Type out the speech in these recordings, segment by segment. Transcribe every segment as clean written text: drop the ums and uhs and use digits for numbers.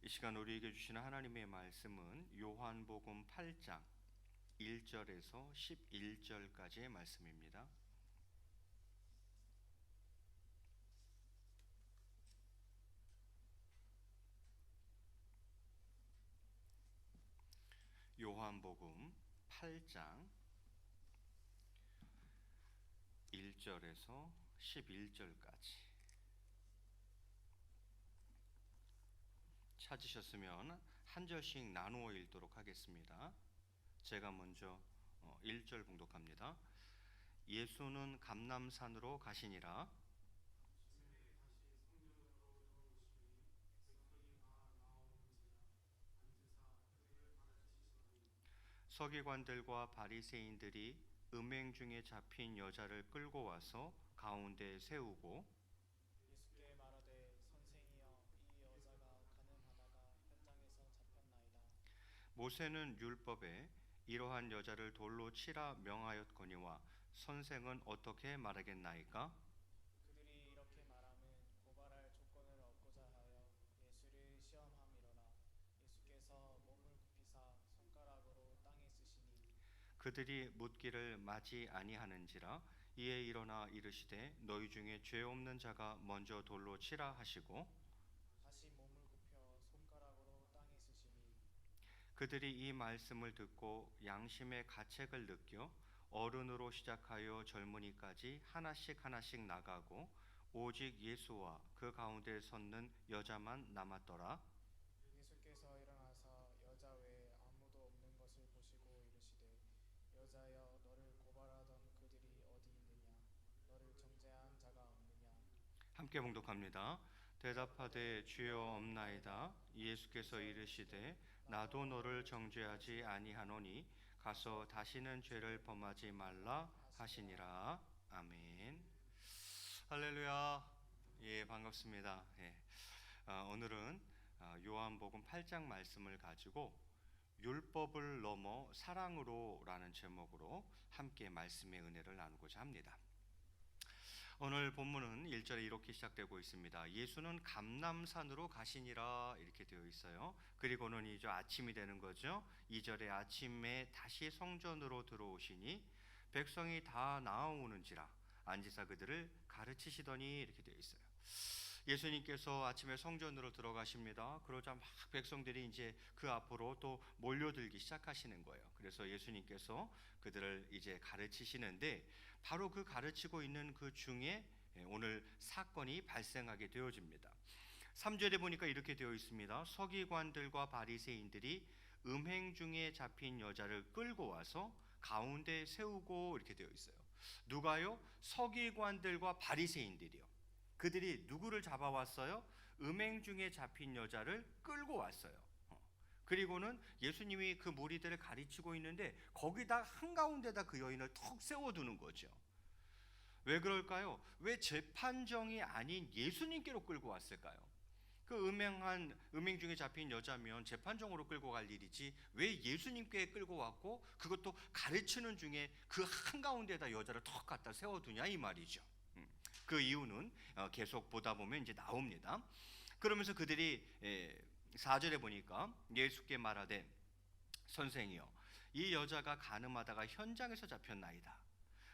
이 시간 우리에게 주시는 하나님의 말씀은 요한복음 8장 1절에서 11절까지의 말씀입니다. 요한복음 8장 1절에서 11절까지 찾으셨으면 한 절씩 나누어 읽도록 하겠습니다. 제가 먼저 1절 봉독합니다. 예수는 감람산으로 가시니라. 서기관들과 바리새인들이 음행 중에 잡힌 여자를 끌고 와서 가운데 세우고 예수께 말하되 선생이여 이 여자가 가늠하다가 현장에서 잡혔나이다. 모세는 율법에 이러한 여자를 돌로 치라 명하였거니와 선생은 어떻게 말하겠나이까? 그들이 이렇게 말함은 고발할 조건을 얻고자 하여 예수를 시험함이로라. 예수께서 몸을 굽히사 손가락으로 땅에 쓰시니 그들이 묻기를 마지 아니하는지라. 이에 일어나 이르시되 너희 중에 죄 없는 자가 먼저 돌로 치라 하시고 다시 몸을 굽혀 손가락으로 땅에 쓰시니 그들이 이 말씀을 듣고 양심의 가책을 느껴 어른으로 시작하여 젊은이까지 하나씩 하나씩 나가고 오직 예수와 그 가운데 섰는 여자만 남았더라. 예수께서 일어나사 여자 외에 아무도 없는 것을 보시고 이르시되 여자여 너를 고발하던 그들이 어디 있느냐 너를 정죄한 자가 없느냐. 함께 봉독합니다. 대답하되 주여 없나이다. 예수께서 이르시되 나도 너를 정죄하지 아니하노니 가서 다시는 죄를 범하지 말라 하시니라. 아멘. 할렐루야. 예, 반갑습니다. 예. 오늘은 요한복음 8장 말씀을 가지고 율법을 넘어 사랑으로라는 제목으로 함께 말씀의 은혜를 나누고자 합니다. 오늘 본문은 1절에 이렇게 시작되고 있습니다. 예수는 감람산으로 가시니라 이렇게 되어 있어요. 그리고는 이제 아침이 되는 거죠. 2절에 아침에 다시 성전으로 들어오시니 백성이 다 나아오는지라 앉으사 그들을 가르치시더니 이렇게 되어 있어요. 예수님께서 아침에 성전으로 들어가십니다. 그러자 막 백성들이 이제 그 앞으로 또 몰려들기 시작하시는 거예요. 그래서 예수님께서 그들을 이제 가르치시는데 바로 그 가르치고 있는 그 중에 오늘 사건이 발생하게 되어집니다. 3절에 보니까 이렇게 되어 있습니다. 서기관들과 바리새인들이 음행 중에 잡힌 여자를 끌고 와서 가운데 세우고 이렇게 되어 있어요. 누가요? 서기관들과 바리새인들이요. 그들이 누구를 잡아왔어요? 음행 중에 잡힌 여자를 끌고 왔어요. 그리고는 예수님이 그 무리들을 가르치고 있는데 거기다 한가운데다 그 여인을 턱 세워두는 거죠. 왜 그럴까요? 왜 재판정이 아닌 예수님께로 끌고 왔을까요? 그 음행 중에 잡힌 여자면 재판정으로 끌고 갈 일이지 왜 예수님께 끌고 왔고 그것도 가르치는 중에 그 한가운데다 여자를 턱 갖다 세워두냐 이 말이죠. 그 이유는 계속 보다 보면 이제 나옵니다. 그러면서 그들이 4절에 보니까 예수께 말하되 선생이여 이 여자가 간음하다가 현장에서 잡혔나이다.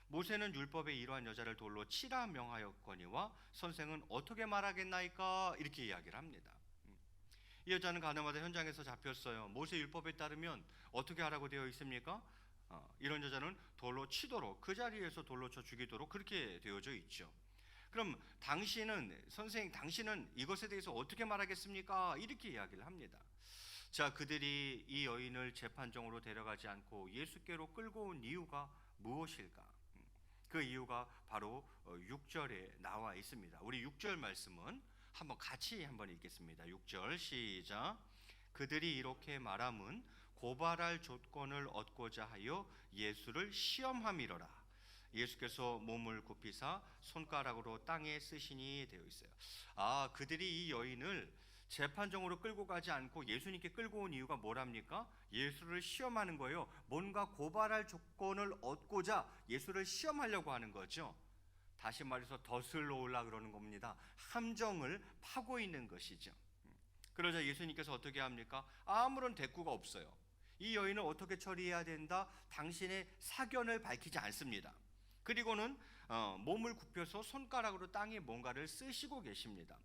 모세는 율법에 이러한 여자를 돌로 치라 명하였거니와 선생은 어떻게 말하겠나이까 이렇게 이야기를 합니다. 이 여자는 간음하다 현장에서 잡혔어요. 모세 율법에 따르면 어떻게 하라고 되어 있습니까? 이런 여자는 돌로 치도록 그 자리에서 돌로 쳐 죽이도록 그렇게 되어져 있죠. 그럼 당신은 이것에 대해서 어떻게 말하겠습니까? 이렇게 이야기를 합니다. 자, 그들이 이 여인을 재판정으로 데려가지 않고 예수께로 끌고 온 이유가 무엇일까? 그 이유가 바로 6절에 나와 있습니다. 우리 6절 말씀은 같이 읽겠습니다. 6절 시작. 그들이 이렇게 말함은 고발할 조건을 얻고자 하여 예수를 시험함이로라. 예수께서 몸을 굽히사 손가락으로 땅에 쓰시니 되어 있어요. 그들이 이 여인을 재판정으로 끌고 가지 않고 예수님께 끌고 온 이유가 뭐랍니까? 예수를 시험하는 거예요. 뭔가 고발할 조건을 얻고자 예수를 시험하려고 하는 거죠. 다시 말해서 덫을 놓으려고 그러는 겁니다. 함정을 파고 있는 것이죠. 그러자 예수님께서 어떻게 합니까? 아무런 대꾸가 없어요. 이 여인을 어떻게 처리해야 된다? 당신의 사견을 밝히지 않습니다. 그리고는 몸을 굽혀서 손가락으로 땅에 뭔가를 쓰시고 계십니다.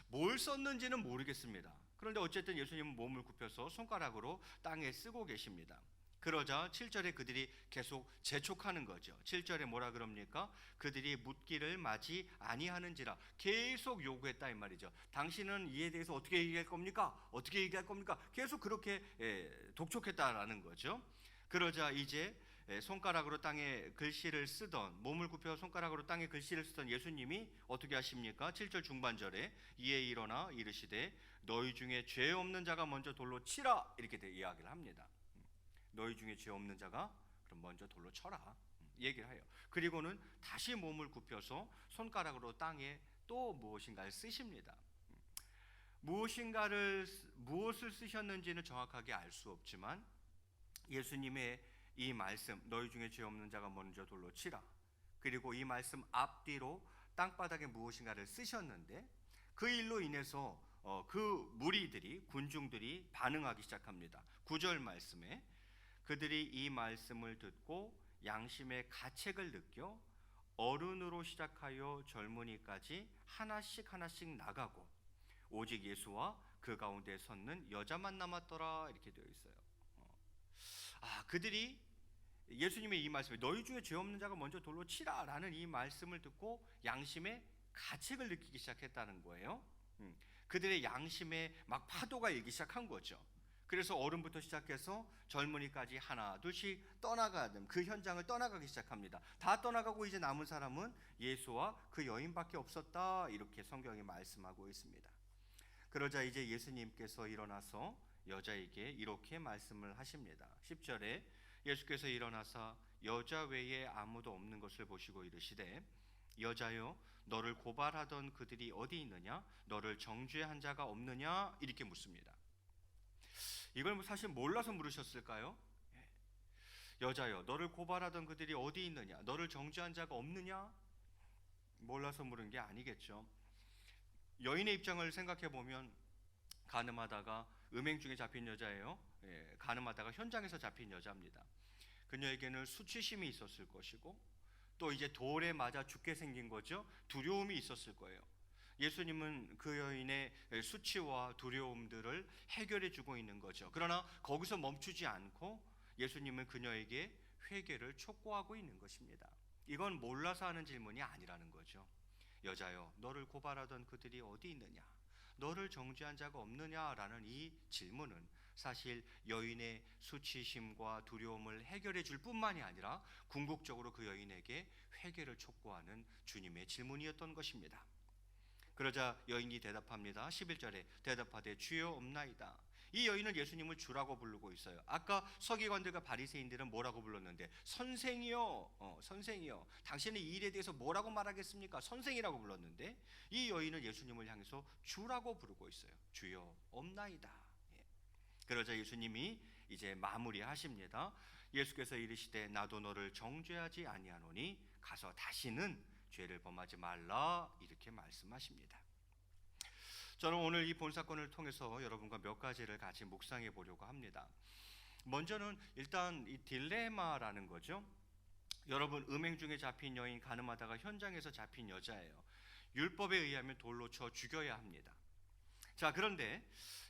뭘 썼는지는 모르겠습니다. 그런데 어쨌든 예수님은 몸을 굽혀서 손가락으로 땅에 쓰고 계십니다. 그러자 7절에 그들이 계속 재촉하는 거죠. 7절에 뭐라 그럽니까? 그들이 묻기를 마지 아니하는지라 계속 요구했다 이 말이죠. 당신은 이에 대해서 어떻게 얘기할 겁니까? 어떻게 얘기할 겁니까? 계속 그렇게 독촉했다라는 거죠. 그러자 이제 손가락으로 땅에 글씨를 쓰던, 몸을 굽혀 손가락으로 땅에 글씨를 쓰던 예수님이 어떻게 하십니까? 7절 중반절에 이에 일어나 이르시되 너희 중에 죄 없는 자가 먼저 돌로 치라 이렇게 이야기를 합니다. 너희 중에 죄 없는 자가 그럼 먼저 돌로 쳐라 얘기를 해요. 그리고는 다시 몸을 굽혀서 손가락으로 땅에 또 무엇인가를 쓰십니다. 무엇을 쓰셨는지는 정확하게 알 수 없지만 예수님의 이 말씀, 너희 중에 죄 없는 자가 먼저 돌로 치라, 그리고 이 말씀 앞뒤로 땅바닥에 무엇인가를 쓰셨는데 그 일로 인해서 그 무리들이, 군중들이 반응하기 시작합니다. 9절 말씀에 그들이 이 말씀을 듣고 양심의 가책을 느껴 어른으로 시작하여 젊은이까지 하나씩 하나씩 나가고 오직 예수와 그 가운데 섰는 여자만 남았더라 이렇게 되어 있어요. 그들이 예수님의 이 말씀에 너희 중에 죄 없는 자가 먼저 돌로 치라라는 이 말씀을 듣고 양심의 가책을 느끼기 시작했다는 거예요. 그들의 양심에 막 파도가 일기 시작한 거죠. 그래서 어른부터 시작해서 젊은이까지 하나 둘씩 떠나가는 그 현장을 떠나가기 시작합니다. 다 떠나가고 이제 남은 사람은 예수와 그 여인밖에 없었다 이렇게 성경이 말씀하고 있습니다. 그러자 이제 예수님께서 일어나서 여자에게 이렇게 말씀을 하십니다. 10절에 예수께서 일어나사 여자 외에 아무도 없는 것을 보시고 이르시되 여자여 너를 고발하던 그들이 어디 있느냐? 너를 정죄한 자가 없느냐? 이렇게 묻습니다. 이걸 사실 몰라서 물으셨을까요? 여자여 너를 고발하던 그들이 어디 있느냐? 너를 정죄한 자가 없느냐? 몰라서 물은 게 아니겠죠. 여인의 입장을 생각해 보면 간음하다가 음행 중에 잡힌 여자예요. 간음하다가 현장에서 잡힌 여자입니다. 그녀에게는 수치심이 있었을 것이고 또 이제 돌에 맞아 죽게 생긴 거죠. 두려움이 있었을 거예요. 예수님은 그 여인의 수치와 두려움들을 해결해 주고 있는 거죠. 그러나 거기서 멈추지 않고 예수님은 그녀에게 회개를 촉구하고 있는 것입니다. 이건 몰라서 하는 질문이 아니라는 거죠. 여자여 너를 고발하던 그들이 어디 있느냐? 너를 정죄한 자가 없느냐라는 이 질문은 사실 여인의 수치심과 두려움을 해결해 줄 뿐만이 아니라 궁극적으로 그 여인에게 회개를 촉구하는 주님의 질문이었던 것입니다. 그러자 여인이 대답합니다. 11절에 대답하되 주여 없나이다. 이 여인은 예수님을 주라고 부르고 있어요. 아까 서기관들과 바리새인들은 뭐라고 불렀는데 선생이요, 선생이요. 당신은 이 일에 대해서 뭐라고 말하겠습니까? 선생이라고 불렀는데 이 여인은 예수님을 향해서 주라고 부르고 있어요. 주여 없나이다. 그러자 예수님이 이제 마무리하십니다. 예수께서 이르시되 나도 너를 정죄하지 아니하노니 가서 다시는 죄를 범하지 말라 이렇게 말씀하십니다. 저는 오늘 이 본사건을 통해서 여러분과 몇 가지를 같이 묵상해 보려고 합니다. 먼저는 일단 이 딜레마라는 거죠. 여러분 음행 중에 잡힌 여인, 간음하다가 현장에서 잡힌 여자예요. 율법에 의하면 돌로 쳐 죽여야 합니다. 자, 그런데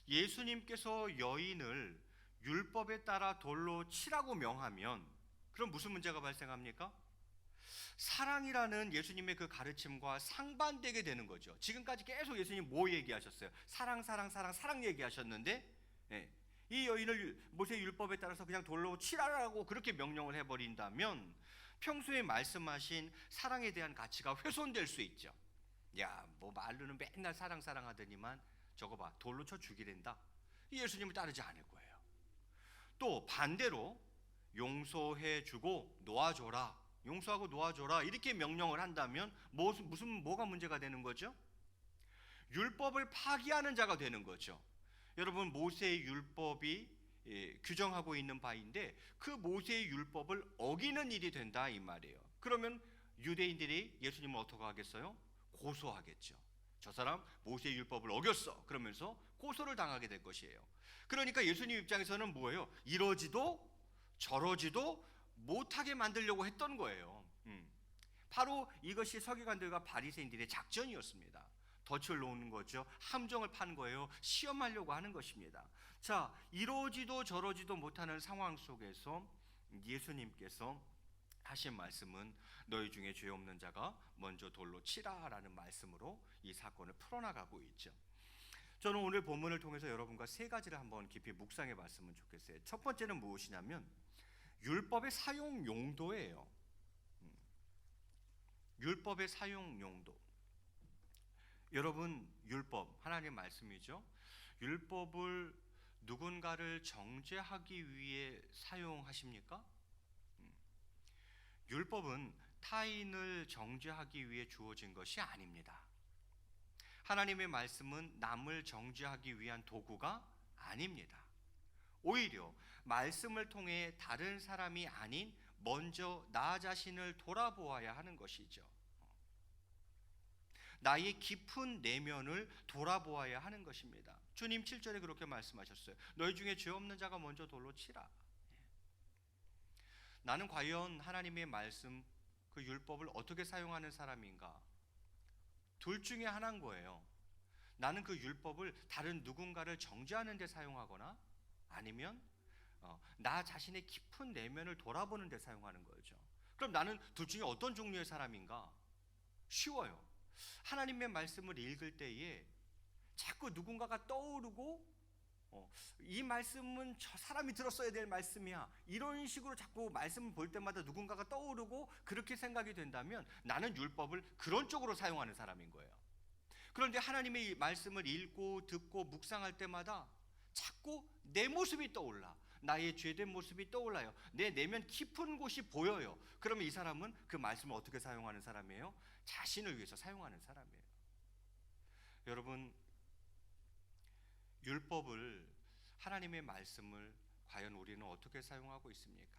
예수님께서 여인을 율법에 따라 돌로 치라고 명하면 그럼 무슨 문제가 발생합니까? 사랑이라는 예수님의 그 가르침과 상반되게 되는 거죠. 지금까지 계속 예수님 뭐 얘기하셨어요? 사랑, 사랑, 사랑, 사랑 얘기하셨는데 이 여인을 모세 율법에 따라서 그냥 돌로 치라라고 그렇게 명령을 해버린다면 평소에 말씀하신 사랑에 대한 가치가 훼손될 수 있죠. 야, 뭐 말로는 맨날 사랑 사랑 하더니만 저거 봐, 돌로 쳐 죽이랜다. 예수님을 따르지 않을 거예요. 또 반대로 용서해주고 놓아줘라, 용서하고 놓아줘라 이렇게 명령을 한다면 뭐가 문제가 되는 거죠? 율법을 파기하는 자가 되는 거죠. 여러분 모세의 율법이 규정하고 있는 바인데 그 모세의 율법을 어기는 일이 된다 이 말이에요. 그러면 유대인들이 예수님을 어떻게 하겠어요? 고소하겠죠. 저 사람 모세의 율법을 어겼어. 그러면서 고소를 당하게 될 것이에요. 그러니까 예수님 입장에서는 뭐예요? 이러지도 저러지도 못하게 만들려고 했던 거예요. 바로 이것이 서기관들과 바리새인들의 작전이었습니다. 덫을 놓는 거죠. 함정을 파는 거예요. 시험하려고 하는 것입니다. 자, 이러지도 저러지도 못하는 상황 속에서 예수님께서 하신 말씀은 너희 중에 죄 없는 자가 먼저 돌로 치라라는 말씀으로 이 사건을 풀어나가고 있죠. 저는 오늘 본문을 통해서 여러분과 세 가지를 한번 깊이 묵상해 봤으면 좋겠어요. 첫 번째는 무엇이냐면 율법의 사용 용도예요. 율법의 사용 용도. 여러분, 율법, 하나님의 말씀이죠. 율법을 누군가를 정죄하기 위해 사용하십니까? 율법은 타인을 정죄하기 위해 주어진 것이 아닙니다. 하나님의 말씀은 남을 정죄하기 위한 도구가 아닙니다. 오히려 말씀을 통해 다른 사람이 아닌 먼저 나 자신을 돌아보아야 하는 것이죠. 나의 깊은 내면을 돌아보아야 하는 것입니다. 주님 7절에 그렇게 말씀하셨어요. 너희 중에 죄 없는 자가 먼저 돌로 치라. 나는 과연 하나님의 말씀, 그 율법을 어떻게 사용하는 사람인가? 둘 중에 하나인 거예요. 나는 그 율법을 다른 누군가를 정죄하는 데 사용하거나 아니면 나 자신의 깊은 내면을 돌아보는 데 사용하는 거죠. 그럼 나는 둘 중에 어떤 종류의 사람인가? 쉬워요. 하나님의 말씀을 읽을 때에 자꾸 누군가가 떠오르고 이 말씀은 저 사람이 들었어야 될 말씀이야, 이런 식으로 자꾸 말씀을 볼 때마다 누군가가 떠오르고 그렇게 생각이 된다면 나는 율법을 그런 쪽으로 사용하는 사람인 거예요. 그런데 하나님의 말씀을 읽고 듣고 묵상할 때마다 자꾸 내 모습이 떠올라, 나의 죄된 모습이 떠올라요. 내 내면 깊은 곳이 보여요. 그러면 이 사람은 그 말씀을 어떻게 사용하는 사람이에요? 자신을 위해서 사용하는 사람이에요. 여러분, 율법을, 하나님의 말씀을 과연 우리는 어떻게 사용하고 있습니까?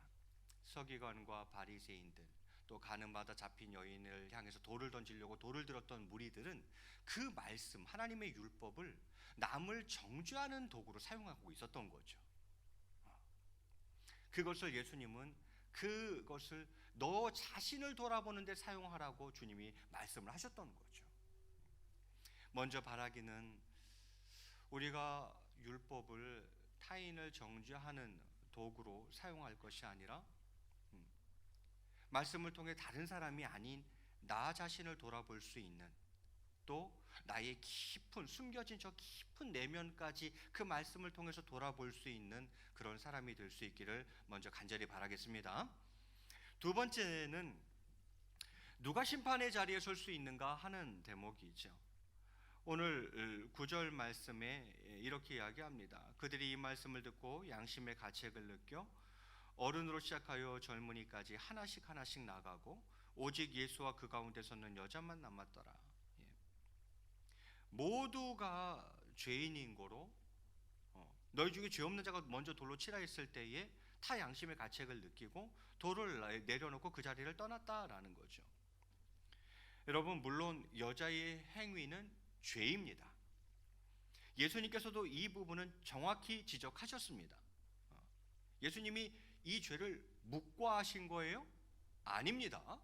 서기관과 바리새인들, 또 가늠하다 잡힌 여인을 향해서 돌을 던지려고 돌을 들었던 무리들은 그 말씀, 하나님의 율법을 남을 정죄하는 도구로 사용하고 있었던 거죠. 그것을 예수님은 그것을 너 자신을 돌아보는 데 사용하라고 주님이 말씀을 하셨던 거죠. 먼저 바라기는 우리가 율법을 타인을 정죄하는 도구로 사용할 것이 아니라 말씀을 통해 다른 사람이 아닌 나 자신을 돌아볼 수 있는, 또 나의 깊은 숨겨진 저 깊은 내면까지 그 말씀을 통해서 돌아볼 수 있는 그런 사람이 될 수 있기를 먼저 간절히 바라겠습니다. 두 번째는 누가 심판의 자리에 설 수 있는가 하는 대목이죠. 오늘 9절 말씀에 이렇게 이야기합니다. 그들이 이 말씀을 듣고 양심의 가책을 느껴 어른으로 시작하여 젊은이까지 하나씩 하나씩 나가고 오직 예수와 그 가운데 섰는 여자만 남았더라. 모두가 죄인인 거로 너희 중에 죄 없는 자가 먼저 돌로 치라 했을 때에 타 양심의 가책을 느끼고 돌을 내려놓고 그 자리를 떠났다라는 거죠. 여러분, 물론 여자의 행위는 죄입니다. 예수님께서도 이 부분은 정확히 지적하셨습니다. 예수님이 이 죄를 묵과하신 거예요? 아닙니다.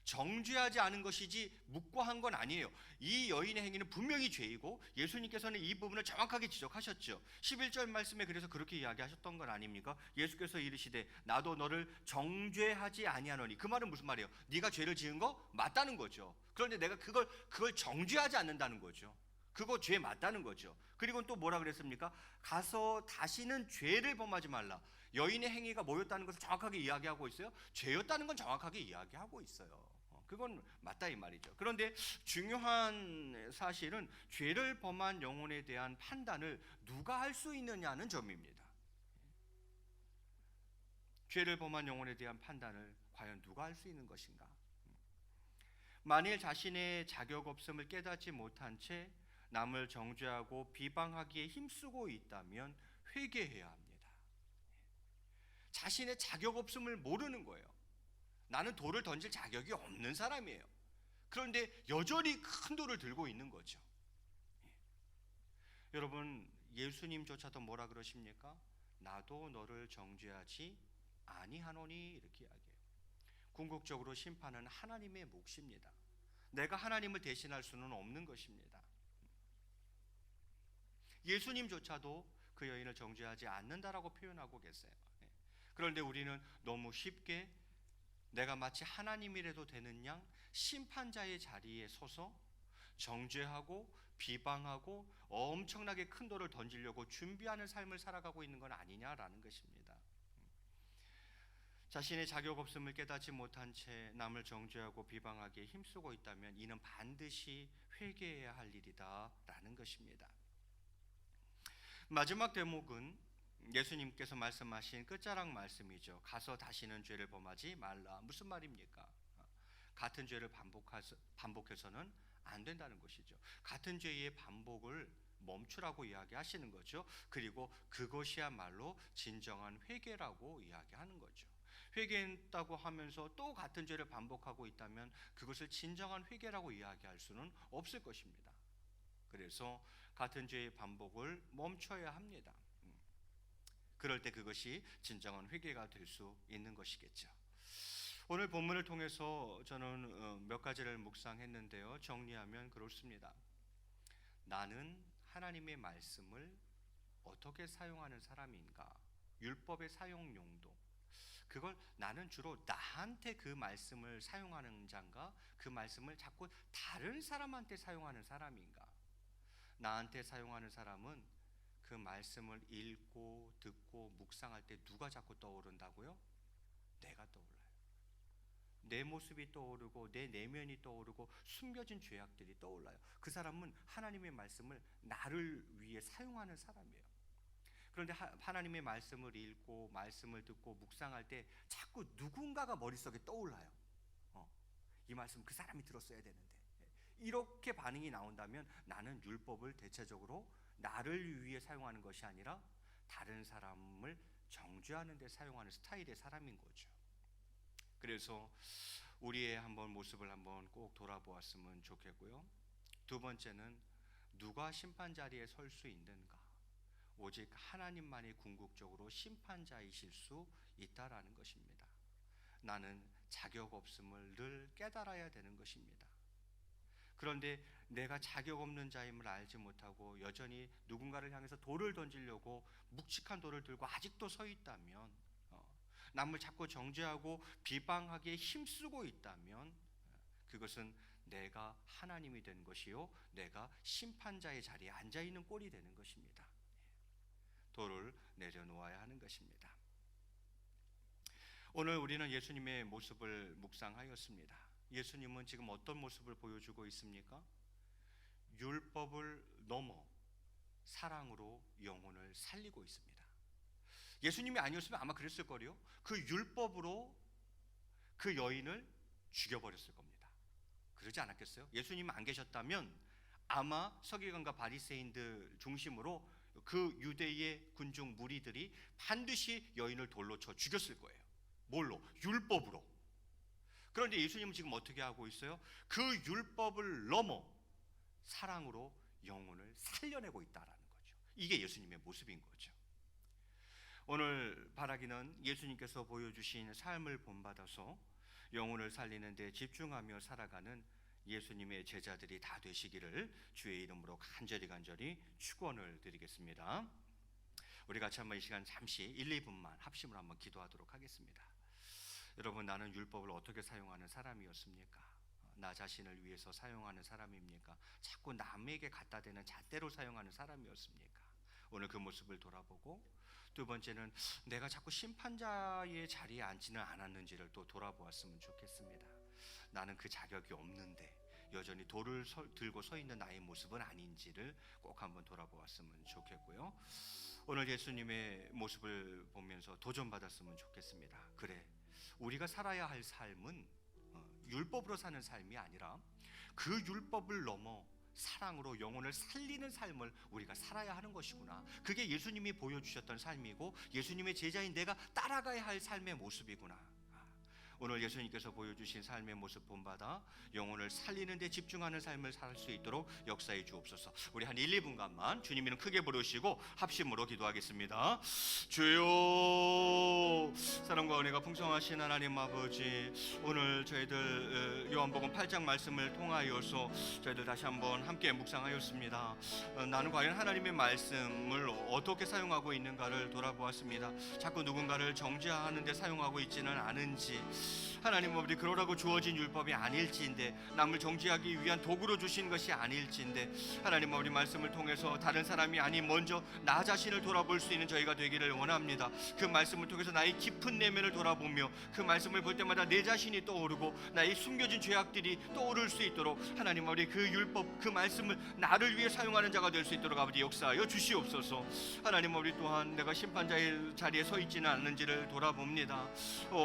정죄하지 않은 것이지 묵과한 건 아니에요. 이 여인의 행위는 분명히 죄이고 예수님께서는 이 부분을 정확하게 지적하셨죠. 11절 말씀에 그래서 그렇게 이야기하셨던 건 아닙니까? 예수께서 이르시되 나도 너를 정죄하지 아니하노니. 그 말은 무슨 말이에요? 네가 죄를 지은 거 맞다는 거죠. 그런데 내가 그걸 정죄하지 않는다는 거죠. 그거 죄 맞다는 거죠. 그리고 또 뭐라 그랬습니까? 가서 다시는 죄를 범하지 말라. 여인의 행위가 뭐였다는 것을 정확하게 이야기하고 있어요. 죄였다는 건 정확하게 이야기하고 있어요. 그건 맞다 이 말이죠. 그런데 중요한 사실은 죄를 범한 영혼에 대한 판단을 누가 할 수 있느냐는 점입니다. 죄를 범한 영혼에 대한 판단을 과연 누가 할 수 있는 것인가? 만일 자신의 자격 없음을 깨닫지 못한 채 남을 정죄하고 비방하기에 힘쓰고 있다면 회개해야 합니다. 자신의 자격 없음을 모르는 거예요. 나는 돌을 던질 자격이 없는 사람이에요. 그런데 여전히 큰 돌을 들고 있는 거죠. 여러분, 예수님조차도 뭐라 그러십니까? 나도 너를 정죄하지 아니하노니, 이렇게 이야기해요. 궁극적으로 심판은 하나님의 몫입니다. 내가 하나님을 대신할 수는 없는 것입니다. 예수님조차도 그 여인을 정죄하지 않는다라고 표현하고 계세요. 그런데 우리는 너무 쉽게 내가 마치 하나님이라도 되는 양 심판자의 자리에 서서 정죄하고 비방하고 엄청나게 큰 돌을 던지려고 준비하는 삶을 살아가고 있는 건 아니냐라는 것입니다. 자신의 자격 없음을 깨닫지 못한 채 남을 정죄하고 비방하기에 힘쓰고 있다면 이는 반드시 회개해야 할 일이다라는 것입니다. 마지막 대목은 예수님께서 말씀하신 끝자락 말씀이죠. 가서 다시는 죄를 범하지 말라. 무슨 말입니까? 같은 죄를 반복해서는 안 된다는 것이죠. 같은 죄의 반복을 멈추라고 이야기하시는 거죠. 그리고 그것이야말로 진정한 회개라고 이야기하는 거죠. 회개했다고 하면서 또 같은 죄를 반복하고 있다면 그것을 진정한 회개라고 이야기할 수는 없을 것입니다. 그래서 같은 죄의 반복을 멈춰야 합니다. 그럴 때 그것이 진정한 회개가 될 수 있는 것이겠죠. 오늘 본문을 통해서 저는 몇 가지를 묵상했는데요. 정리하면 그렇습니다. 나는 하나님의 말씀을 어떻게 사용하는 사람인가? 율법의 사용 용도. 그걸 나는 주로 나한테 그 말씀을 사용하는 자인가? 그 말씀을 자꾸 다른 사람한테 사용하는 사람인가? 나한테 사용하는 사람은 그 말씀을 읽고 듣고 묵상할 때 누가 자꾸 떠오른다고요? 내가 떠올라요. 내 모습이 떠오르고 내 내면이 떠오르고 숨겨진 죄악들이 떠올라요. 그 사람은 하나님의 말씀을 나를 위해 사용하는 사람이에요. 그런데 하나님의 말씀을 읽고 말씀을 듣고 묵상할 때 자꾸 누군가가 머릿속에 떠올라요. 이 말씀 그 사람이 들었어야 되는데. 이렇게 반응이 나온다면 나는 율법을 대체적으로 나를 위해 사용하는 것이 아니라 다른 사람을 정죄하는 데 사용하는 스타일의 사람인 거죠. 그래서 우리의 모습을 한번 꼭 돌아보았으면 좋겠고요. 두 번째는 누가 심판 자리에 설 수 있는가? 오직 하나님만이 궁극적으로 심판자이실 수 있다라는 것입니다. 나는 자격 없음을 늘 깨달아야 되는 것입니다. 그런데 내가 자격 없는 자임을 알지 못하고 여전히 누군가를 향해서 돌을 던지려고 묵직한 돌을 들고 아직도 서 있다면, 남을 자꾸 정죄하고 비방하기에 힘쓰고 있다면 그것은 내가 하나님이 된 것이요 내가 심판자의 자리에 앉아 있는 꼴이 되는 것입니다. 돌을 내려놓아야 하는 것입니다. 오늘 우리는 예수님의 모습을 묵상하였습니다. 예수님은 지금 어떤 모습을 보여주고 있습니까? 율법을 넘어 사랑으로 영혼을 살리고 있습니다. 예수님이 아니었으면 아마 그랬을 거요. 그 율법으로 그 여인을 죽여버렸을 겁니다. 그러지 않았겠어요? 예수님이 안 계셨다면 아마 서기관과 바리새인들 중심으로 그 유대의 군중 무리들이 반드시 여인을 돌로 쳐 죽였을 거예요. 뭘로? 율법으로. 그런데 예수님은 지금 어떻게 하고 있어요? 그 율법을 넘어 사랑으로 영혼을 살려내고 있다라는 거죠. 이게 예수님의 모습인 거죠. 오늘 바라기는 예수님께서 보여주신 삶을 본받아서 영혼을 살리는 데 집중하며 살아가는 예수님의 제자들이 다 되시기를 주의 이름으로 간절히 축원을 드리겠습니다. 우리 같이 한번 이 시간 잠시 1, 2분만 합심으로 한번 기도하도록 하겠습니다. 여러분, 나는 율법을 어떻게 사용하는 사람이었습니까? 나 자신을 위해서 사용하는 사람입니까? 자꾸 남에게 갖다 대는 잣대로 사용하는 사람이었습니까? 오늘 그 모습을 돌아보고, 두 번째는 내가 자꾸 심판자의 자리에 앉지는 않았는지를 또 돌아보았으면 좋겠습니다. 나는 그 자격이 없는데 여전히 돌을 들고 서 있는 나의 모습은 아닌지를 꼭 한번 돌아보았으면 좋겠고요. 오늘 예수님의 모습을 보면서 도전받았으면 좋겠습니다. 그래, 우리가 살아야 할 삶은 율법으로 사는 삶이 아니라 그 율법을 넘어 사랑으로 영혼을 살리는 삶을 우리가 살아야 하는 것이구나. 그게 예수님이 보여주셨던 삶이고 예수님의 제자인 내가 따라가야 할 삶의 모습이구나. 오늘 예수님께서 보여주신 삶의 모습 본받아 영혼을 살리는 데 집중하는 삶을 살 수 있도록 역사해 주옵소서. 우리 한 1, 2분간만 주님 이름 크게 부르시고 합심으로 기도하겠습니다. 주여, 사랑과 은혜가 풍성하신 하나님 아버지, 오늘 저희들 요한복음 8장 말씀을 통하여서 저희들 다시 한번 함께 묵상하였습니다. 나는 과연 하나님의 말씀을 어떻게 사용하고 있는가를 돌아보았습니다. 자꾸 누군가를 정죄하는 데 사용하고 있지는 않은지, 하나님 아버지 그러라고 주어진 율법이 아닐지인데, 남을 정죄하기 위한 도구로 주신 것이 아닐지인데, 하나님 아버지 말씀을 통해서 다른 사람이 아닌 먼저 나 자신을 돌아볼 수 있는 저희가 되기를 원합니다. 그 말씀을 통해서 나의 깊은 내면을 돌아보며 그 말씀을 볼 때마다 내 자신이 떠오르고 나의 숨겨진 죄악들이 떠오를 수 있도록 하나님 아버지 그 율법, 그 말씀을 나를 위해 사용하는 자가 될 수 있도록 아버지 역사하여 주시옵소서. 하나님 아버지 또한 내가 심판자의 자리에 서 있지는 않는지를 돌아봅니다.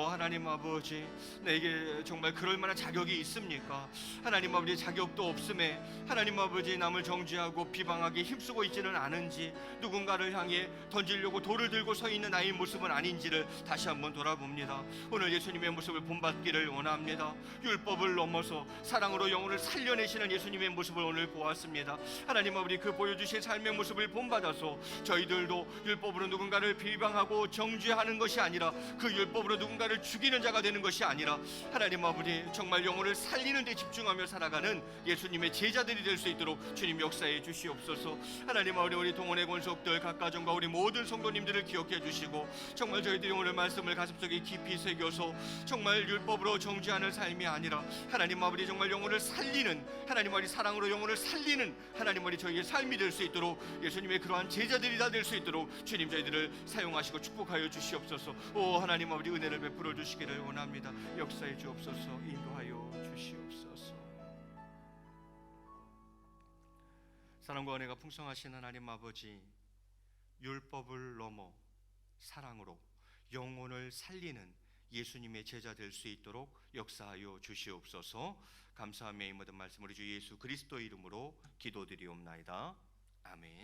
하나님 아버지, 내게 정말 그럴 만한 자격이 있습니까? 하나님 아버지 자격도 없음에 하나님 아버지 남을 정죄하고 비방하기 힘쓰고 있지는 않은지, 누군가를 향해 던지려고 돌을 들고 서 있는 나의 모습은 아닌지를 다시 한번 돌아봅니다. 오늘 예수님의 모습을 본받기를 원합니다. 율법을 넘어서 사랑으로 영혼을 살려내시는 예수님의 모습을 오늘 보았습니다. 하나님 아버지 그 보여주신 삶의 모습을 본받아서 저희들도 율법으로 누군가를 비방하고 정죄하는 것이 아니라 그 율법으로 누군가를 죽이는 자가 되는 것이 아니라 하나님 아버지 정말 영혼을 살리는 데 집중하며 살아가는 예수님의 제자들이 될 수 있도록 주님 역사해 주시옵소서. 하나님 아버지 우리 동원의 권속들 각가정과 우리 모든 성도님들을 기억해 주시고, 정말 저희들이 오늘 말씀을 가슴속에 깊이 새겨서 정말 율법으로 정죄하는 삶이 아니라 하나님 아버지 정말 영혼을 살리는, 하나님 아버지 사랑으로 영혼을 살리는 하나님 아버지 저희의 삶이 될 수 있도록 예수님의 그러한 제자들이 다 될 수 있도록 주님 저희들을 사용하시고 축복하여 주시옵소서. 하나님 아버지 은혜를 베풀어 주시기를 원합니다. 역사해 주옵소서. 인도하여 주시옵소서. 사랑과 은혜가 풍성하신 하나님 아버지, 율법을 넘어 사랑으로 영혼을 살리는 예수님의 제자 될 수 있도록 역사하여 주시옵소서. 감사하며 이 모든 말씀 우리 주 예수 그리스도 이름으로 기도드리옵나이다. 아멘.